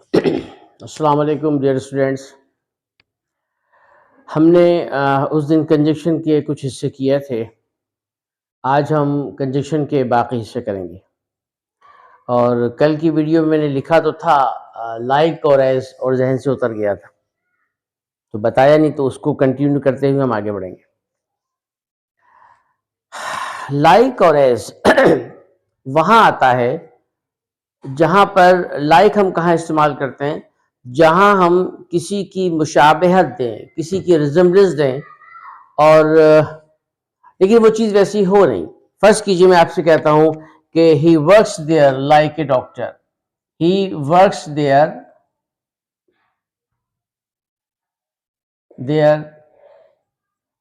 अस्सलाम वालेकुम dear students. हमने उस दिन कंजक्शन के कुछ हिस्से किए थे। आज हम कंजक्शन के बाकी हिस्से करेंगे। और कल की वीडियो में मैंने लिखा तो था लाइक और एज, और जहन से उतर गया था तो बताया नहीं, तो उसको कंटिन्यू करते हुए हम आगे बढ़ेंगे। लाइक और एज वहाँ आता है जहाँ पर लाइक हम कहाँ इस्तेमाल करते हैं, जहाँ हम किसी की मुशाबहत दें, किसी की रिजेम्बलेंस दें, और लेकिन वो चीज़ वैसी हो नहीं। फर्ज कीजिए मैं आपसे कहता हूँ कि he works there like a doctor, he works there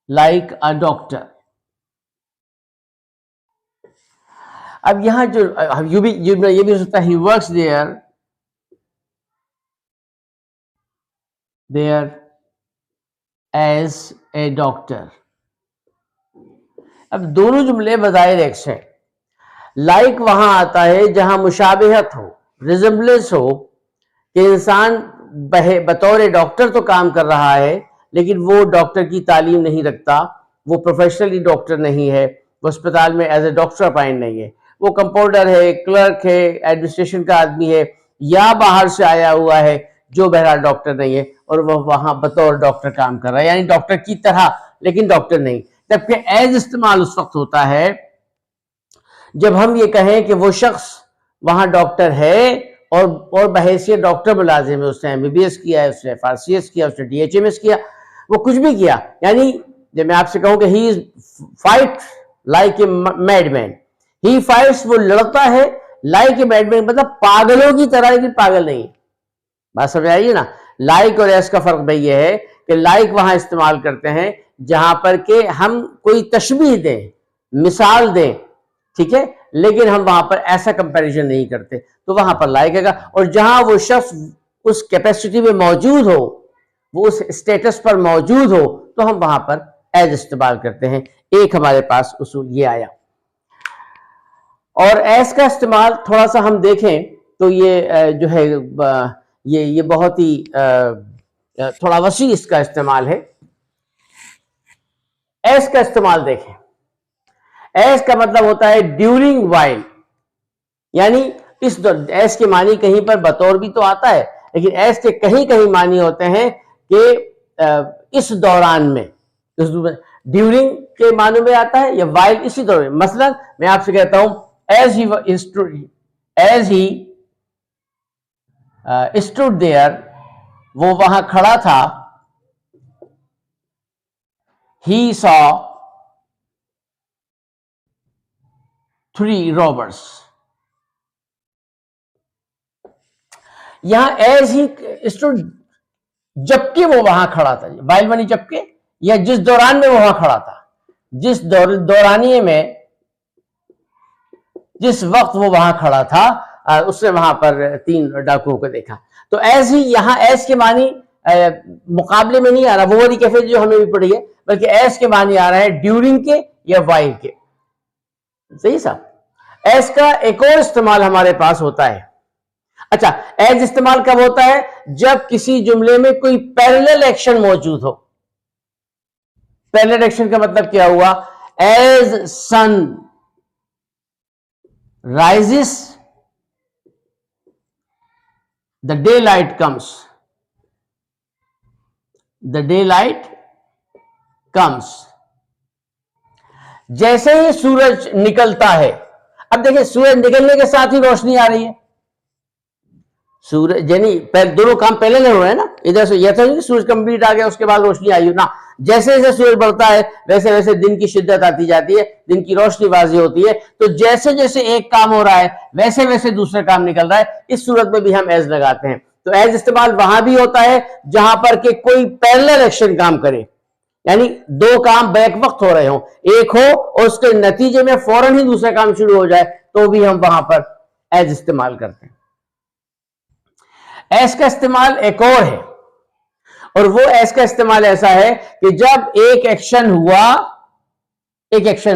like a doctor. अब यहाँ जो ये भी हो सकता है he works there as a doctor. अब दोनों जुमले बजाय एक्स हैं। लाइक वहां आता है जहां मुशाबहत हो, रिजेम्बलेंस हो, कि इंसान बतौर डॉक्टर तो काम कर रहा है लेकिन वो डॉक्टर की तालीम नहीं रखता, वो प्रोफेशनली डॉक्टर नहीं है, वो अस्पताल में एज ए डॉक्टर अपॉइंट नहीं है, वो कंपाउंडर है, क्लर्क है, एडमिनिस्ट्रेशन का आदमी है, या बाहर से आया हुआ है जो बहरहाल डॉक्टर नहीं है और वह वहां बतौर डॉक्टर काम कर रहा है, यानी डॉक्टर की तरह लेकिन डॉक्टर नहीं। जबकि एज इस्तेमाल उस वक्त होता है जब हम ये कहें कि वो शख्स वहां डॉक्टर है और बहैसियत डॉक्टर मुलाजिम है, उसने एमबीबीएस किया है, उसने FRCS किया, उसने DHMS किया, वो कुछ भी किया। यानी जब मैं आपसे कहूं कि he is fight like a madman, he fights, वो लड़ता है लाइक ए मैडमैन, मतलब पागलों की तरह, लेकिन पागल नहीं है। बात समझ आइए ना। लाइक और एस का फर्क भाई ये है कि लाइक वहां इस्तेमाल करते हैं जहां पर के हम कोई तशबीह दें, मिसाल दें, ठीक है, लेकिन हम वहां पर ऐसा कंपैरिजन नहीं करते, तो वहां पर लाइक आएगा। और जहां वो शख्स उस कैपेसिटी में मौजूद हो, वो उस स्टेटस पर मौजूद हो, तो हम वहां पर एज इस्तेमाल करते हैं। एक हमारे पास उसूल ये आया। और एज का इस्तेमाल थोड़ा सा हम देखें तो ये जो है ये बहुत ही थोड़ा वसी इसका इस्तेमाल है। एज का इस्तेमाल देखें, एज का मतलब होता है ड्यूरिंग वाइल, यानी इस एज के मानी कहीं पर बतौर भी तो आता है, लेकिन एज के कहीं कहीं मानी होते हैं कि इस दौरान में, ड्यूरिंग के मानों में आता है या वाइल, इसी दौरान। मसलन मैं आपसे कहता हूं एज ही स्टूड देयर, वो वहां खड़ा था, ही सॉ 3 robbers। यहां एज ही स्टूड, जबकि वो वहां खड़ा था, वाइल मानी जबकि, या जिस दौरान में वो वहां खड़ा था, जिस दौरानिए में, जिस वक्त वो वहां खड़ा था, उसने वहां पर 3 डाकुओं को देखा। तो एज ही यहां एज के मानी मुकाबले में नहीं आ रहा, वो वाली कैफियत जो हमें भी पड़ी है, बल्कि एज के मानी आ रहा है ड्यूरिंग के या वाइल के। सही साहब। एज का एक और इस्तेमाल हमारे पास होता है। अच्छा, एज इस्तेमाल कब होता है? जब किसी जुमले में कोई पैरेलल एक्शन मौजूद हो। पैरेलल एक्शन का मतलब क्या हुआ? As sun rises the daylight comes, the daylight comes। जैसे ही सूरज निकलता है, अब देखिए सूरज निकलने के साथ ही रोशनी आ रही है, सूरज यानी दोनों काम पहले नहीं हो रहे हैं ना। इधर से यह तो नहीं कि सूरज कंप्लीट आ गया उसके बाद रोशनी आई ना, जैसे जैसे सूरज बढ़ता है वैसे वैसे दिन की शिद्दत आती जाती है, दिन की रोशनी वाजी होती है। तो जैसे जैसे एक काम हो रहा है वैसे वैसे दूसरा काम निकल रहा है। इस सूरत में भी हम एज लगाते हैं। तो एज इस्तेमाल वहां भी होता है जहां पर के कोई पैरेलल एक्शन काम करे, यानी 2 काम बैक वक्त हो रहे हो, एक हो और उसके नतीजे में फौरन ही दूसरा काम शुरू हो जाए, तो भी हम वहां पर एज इस्तेमाल करते हैं। एज का इस्तेमाल एक और है, और वो एज का इस्तेमाल ऐसा है कि जब एक एक्शन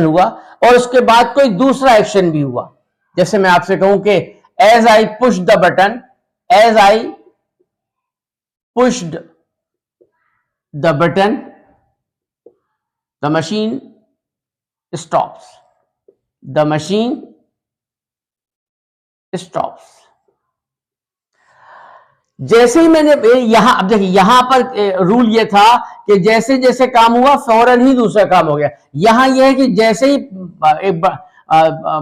हुआ और उसके बाद कोई दूसरा एक्शन भी हुआ। जैसे मैं आपसे कहूं कि as I push the button, as I pushed the button, the machine stops. The machine stops. जैसे ही मैंने यहां, अब देखिए यहां पर रूल ये था कि जैसे जैसे काम हुआ फौरन ही दूसरा काम हो गया। यहां यह है कि जैसे ही एक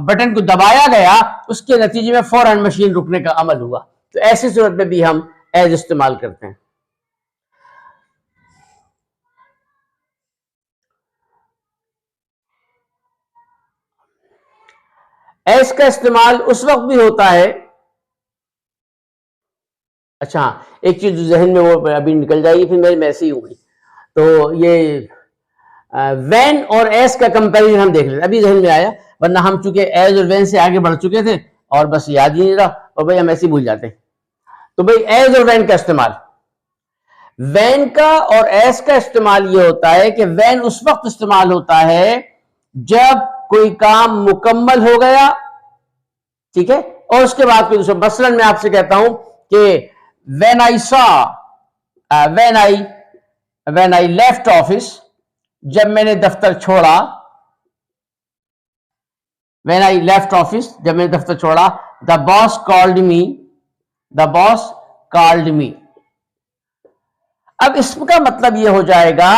बटन को दबाया गया उसके नतीजे में फौरन मशीन रुकने का अमल हुआ। तो ऐसी सूरत में भी हम एज इस्तेमाल करते हैं। एज का इस्तेमाल उस वक्त भी होता है, अच्छा एक चीज जहन में वो अभी निकल जाएगी, फिर मैं ऐसे ही होंगी। तो ये वैन और एस का कंपैरिजन हम देख लेते, अभी जहन में आया, वरना हम चूंकि एज और वैन से आगे बढ़ चुके थे और बस याद ही नहीं रहा, और भाई हम ऐसे ही भूल जाते हैं। तो भाई एज और वैन का इस्तेमाल, वैन का और एस का इस्तेमाल ये होता है कि वैन उस वक्त इस्तेमाल होता है जब कोई काम मुकम्मल हो गया, ठीक है, और उसके बाद कोई दूसरा, मसलन मैं आपसे कहता हूं कि when I saw when I left office, जब मैंने दफ्तर छोड़ा, when I left office, जब मैंने दफ्तर छोड़ा, the boss called me, the boss called me। अब इसका मतलब यह हो जाएगा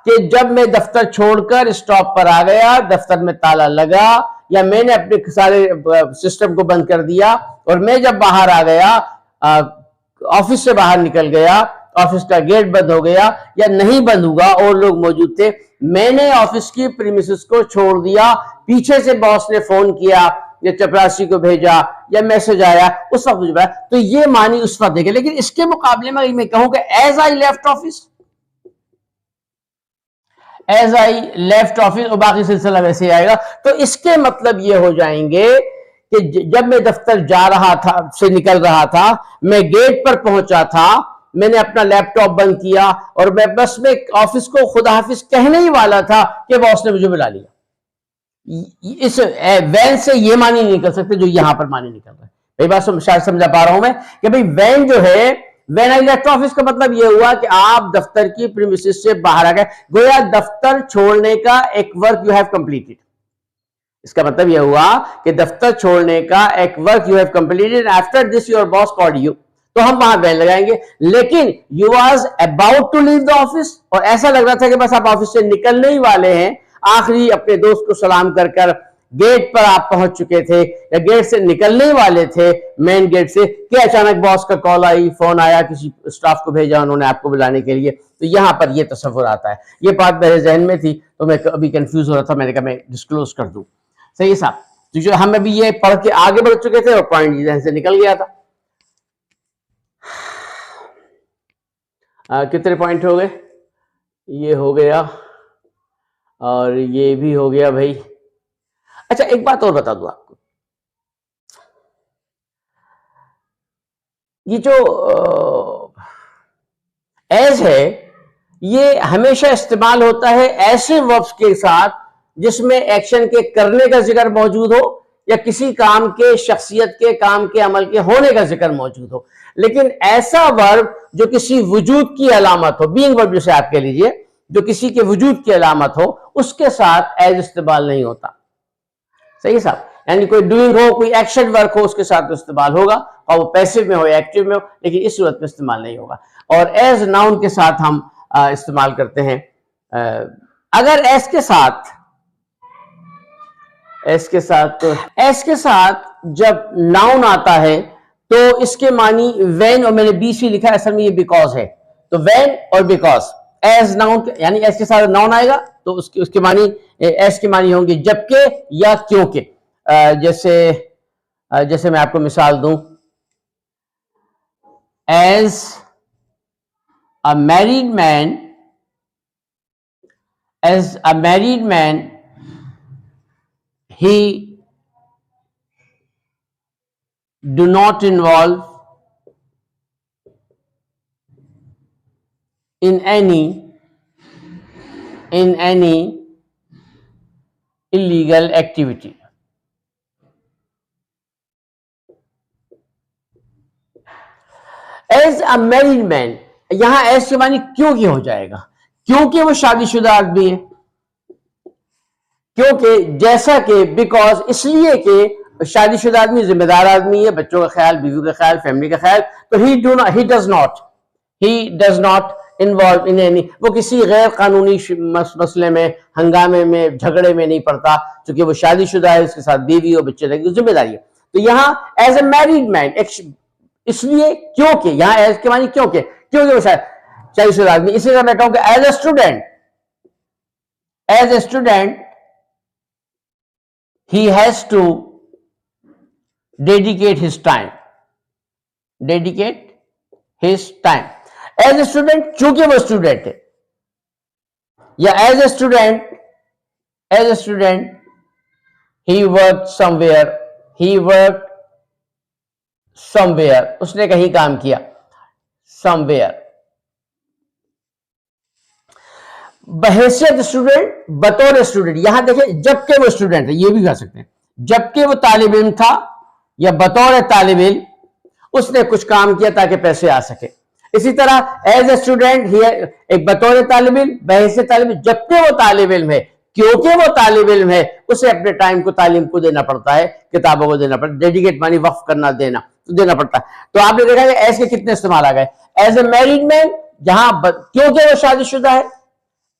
कि जब मैं दफ्तर छोड़कर स्टॉप पर आ गया, दफ्तर में ताला लगा या मैंने अपने सारे सिस्टम को बंद कर दिया और मैं जब बाहर आ गया, ऑफिस से बाहर निकल गया, ऑफिस का गेट बंद हो गया या नहीं बंद हुआ और लोग मौजूद थे, मैंने ऑफिस की प्रीमिसेस को छोड़ दिया, पीछे से बॉस ने फोन किया या चपरासी को भेजा या मैसेज आया, उस वक्त मुझे, तो ये मानी उस वक्त देखे। लेकिन इसके मुकाबले में मैं कहूं कि as I left office, as I left office, और बाकी सिलसिला वैसे ही आएगा। तो इसके मतलब ये हो जाएंगे कि जब मैं दफ्तर जा रहा था, से निकल रहा था, मैं गेट पर पहुंचा था, मैंने अपना लैपटॉप बंद किया और मैं बस में ऑफिस को खुदा हाफिज कहने ही वाला था कि बॉस ने मुझे बुला लिया। इस वैन से ये मानी नहीं कर सकते जो यहां पर मानी निकल रहा है। भाई बात शायद समझा पा रहा हूं मैं कि भाई वैन जो है, वैन आई लेफ्ट ऑफिस का मतलब यह हुआ कि आप दफ्तर की प्रीमिसेस से बाहर आ गए, गोया दफ्तर छोड़ने का एक वर्क यू हैव कंप्लीटेड। इसका मतलब यह हुआ कि दफ्तर छोड़ने का एक work you have completed, after this your boss called you, तो हम वहां वैन लगाएंगे। लेकिन you was about to leave the office, और ऐसा लग रहा था कि बस आप ऑफिस से निकलने ही वाले हैं, आखिरी अपने दोस्त को सलाम कर कर गेट पर आप पहुंच चुके थे या गेट से निकलने ही वाले थे, मेन गेट से, कि अचानक बॉस का कॉल आई, फोन आया, किसी स्टाफ को भेजा उन्होंने आपको बुलाने के लिए। तो यहां पर यह तस्वुर आता है। ये बात मेरे जहन में थी तो मैं अभी कंफ्यूज हो रहा था, मैंने कहा मैं डिस्क्लोज कर दूं। सही है साहब, तो जो हम अभी ये पढ़ के आगे बढ़ चुके थे और पॉइंट जहन से निकल गया था। कितने पॉइंट हो गए? ये हो गया और ये भी हो गया भाई। अच्छा एक बात और बता दूं आपको, ये जो एज है ये हमेशा इस्तेमाल होता है ऐसे वर्ब्स के साथ जिसमें एक्शन के करने का जिक्र मौजूद हो या किसी काम के, शख्सियत के, काम के, अमल के होने का जिक्र मौजूद हो। लेकिन ऐसा वर्ब जो किसी वजूद की अलामत हो, बीइंग वर्ब जिसे आप कह लीजिए, जो किसी के वजूद की अलामत हो, उसके साथ एज इस्तेमाल नहीं होता। सही है साहब, यानी कोई डूइंग हो, कोई एक्शन वर्क हो, उसके साथ तो इस्तेमाल होगा, और वो पैसिव में हो या एक्टिव में हो, लेकिन इस सूरत में इस्तेमाल नहीं होगा। और एज नाउन के साथ हम इस्तेमाल करते हैं। अगर एस के साथ तो एस के साथ जब नाउन आता है तो इसके मानी व्हेन, और मैंने बीसी लिखा है, असल में ये बिकॉज है, तो व्हेन और बिकॉज एज नाउन, यानी एस के साथ नाउन आएगा तो उसके मानी, एस के मानी होंगे जबकि या क्योंकि। जैसे मैं आपको मिसाल दूं, as a married man, he do not involve in any illegal activity. As a married man, यहां एज के मानी क्योंकि हो जाएगा, क्योंकि वो शादीशुदा आदमी है, क्योंकि जैसा कि बिकॉज इसलिए कि शादीशुदा आदमी जिम्मेदार आदमी है, बच्चों का ख्याल, बीवी का ख्याल, फैमिली का ख्याल, तो he does not involve in any, वो किसी गैर कानूनी मसले में, हंगामे में, झगड़े में नहीं पड़ता, क्योंकि वो शादीशुदा है, उसके साथ बीवी और बच्चे की जिम्मेदारी है। तो यहां एज ए मैरिड मैन, इसलिए क्योंकि, यहां एज के मानी क्योंकि वो शादीशुदा आदमी। इसी तरह मैं कहूं कि as a student he has to dedicate his time as a student, चूंकि वो स्टूडेंट है, या as a student he worked somewhere, उसने कहीं काम किया, somewhere। बहैसियत स्टूडेंट, बतौर स्टूडेंट, यहां देखें जबकि वो स्टूडेंट है, ये भी कह सकते हैं, जबकि वो तालिब इल्म था या बतौर तालिब इल्म उसने कुछ काम किया ताकि पैसे आ सके। इसी तरह एज ए स्टूडेंट एक बतौर तालिब इल्म, बहैसियत तालिब इल्म, जबकि वो तालिब इल्म है, क्योंकि वो तालिब इल्म है, उसे अपने टाइम को तालीम को देना पड़ता है, किताबों को देना पड़ता है, डेडिकेट मानी वक्फ करना, देना पड़ता है। तो आपने देखा कि एज के कितने इस्तेमाल आ गए। एज ए मैरिड मैन, जहां क्योंकि वो शादीशुदा है,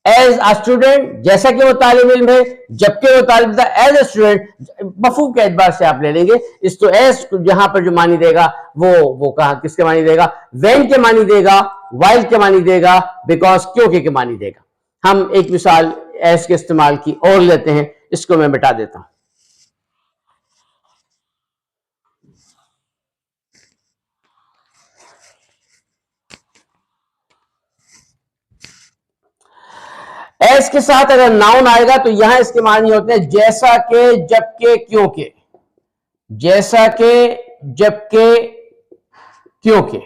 एज अ स्टूडेंट, जैसा कि वो तालिब इल्म है, जबकि वो तालिब था, एज ए स्टूडेंट, मफहूम के एतबार से आप ले लेंगे इस, तो एज यहां पर जो मानी देगा वो कहा किसके मानी देगा, व्हेन के मानी देगा, व्हाइल के मानी देगा, बिकॉज क्योंकि के मानी देगा। हम एक मिसाल एज के इस्तेमाल की और लेते हैं, इसको मैं मिटा देता हूं। एस के साथ अगर नाउन आएगा तो यहां इसके मानी होते हैं जैसा के, जबकि, क्योंकि, जैसा के, जबकि, क्योंकि।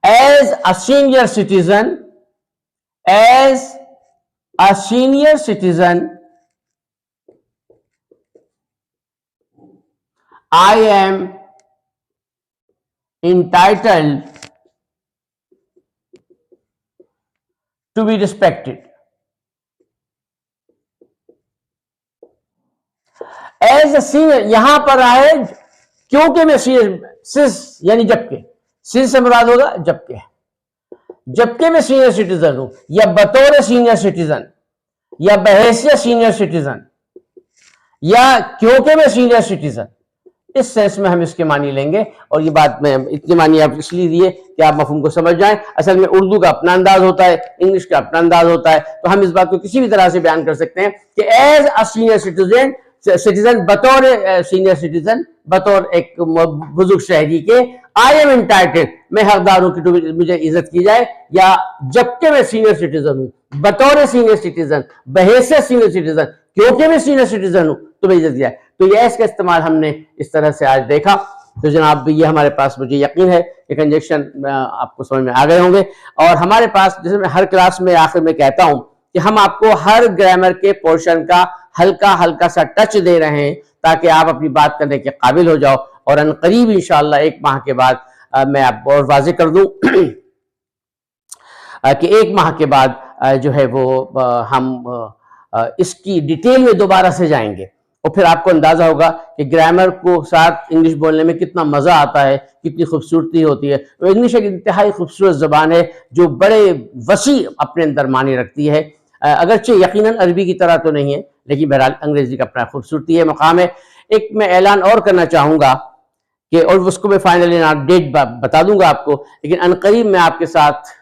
As a senior citizen, I am entitled to be respected। As a senior, यहां पर आए क्योंकि मैं सिंस यानी जबकि, सिंस से मुराद होगा जबकि मैं सीनियर सिटीजन हूं, या बतौर सीनियर सिटीजन, या बहैसियत सीनियर सिटीजन, या क्योंकि मैं सीनियर सिटीजन, इस सेंस में हम इसके मानी लेंगे। और ये बात में इतने मानी आप इसलिए दिए कि आप मफहूम को समझ जाएं। असल में उर्दू का अपना अंदाज होता है, इंग्लिश का अपना अंदाज होता है, तो हम इस बात को किसी भी तरह से बयान कर सकते हैं कि एज अ सीनियर सिटीजन, बतौर सीनियर सिटीजन, बतौर एक बुजुर्ग शहरी के, आई एम इंटाइटल्ड, मैं हकदार हूं कि मुझे इज्जत की जाए, या जबकि मैं सीनियर सिटीजन हूं, बतौर सीनियर सिटीजन, बहैसियत सीनियर सिटीजन, क्योंकि मैं सीनियर सिटीजन हूं तो मैं इज्जत दिया। तो ये इसका इस्तेमाल हमने इस तरह से आज देखा। तो जनाब ये हमारे पास, मुझे यकीन है कि कंजक्शन आपको समझ में आ गए होंगे। और हमारे पास, जैसे मैं हर क्लास में आखिर में कहता हूं कि हम आपको हर ग्रामर के पोर्शन का हल्का हल्का सा टच दे रहे हैं ताकि आप अपनी बात करने के काबिल हो जाओ। और अनकरीब इंशाअल्लाह 1 माह के बाद मैं आपको और वाज़ेह कर दूं कि 1 माह के बाद जो है वो हम इसकी डिटेल में दोबारा से जाएंगे, और फिर आपको अंदाजा होगा कि ग्रामर को साथ इंग्लिश बोलने में कितना मजा आता है, कितनी खूबसूरती होती है। तो इंग्लिश एक इंतहाई खूबसूरत ज़बान है जो बड़े वसी अपने अंदर मानी रखती है, अगरचे यकीनन अरबी की तरह तो नहीं है, लेकिन बहरहाल अंग्रेजी का अपना खूबसूरती है, मकाम है। एक मैं ऐलान और करना चाहूँगा कि, और उसको मैं फाइनली डेट बता दूंगा आपको, लेकिन अनकरीब मैं आपके साथ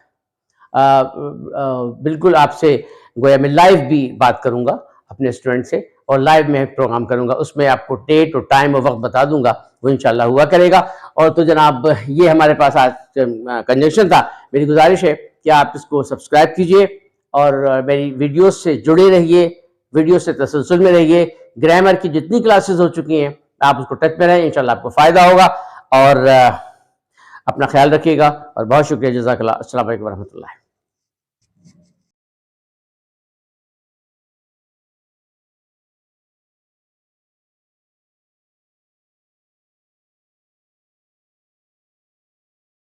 बिल्कुल आपसे गोया मैं लाइव भी बात करूंगा अपने स्टूडेंट से, और लाइव में प्रोग्राम करूंगा, उसमें आपको डेट और टाइम और वक्त बता दूंगा, वो इंशाल्लाह हुआ करेगा। और तो जनाब ये हमारे पास आज कंजक्शन था। मेरी गुजारिश है कि आप इसको सब्सक्राइब कीजिए और मेरी वीडियोस से जुड़े रहिए, वीडियो से तसलसल में रहिए। ग्रामर की जितनी क्लासेस हो चुकी हैं आप उसको टच में रहें, इंशाल्लाह आपको फ़ायदा होगा। और अपना ख्याल रखिएगा और बहुत शुक्रिया, जज़ाकल्लाह। अस्सलाम वालेकुम वरहमतुल्लाह।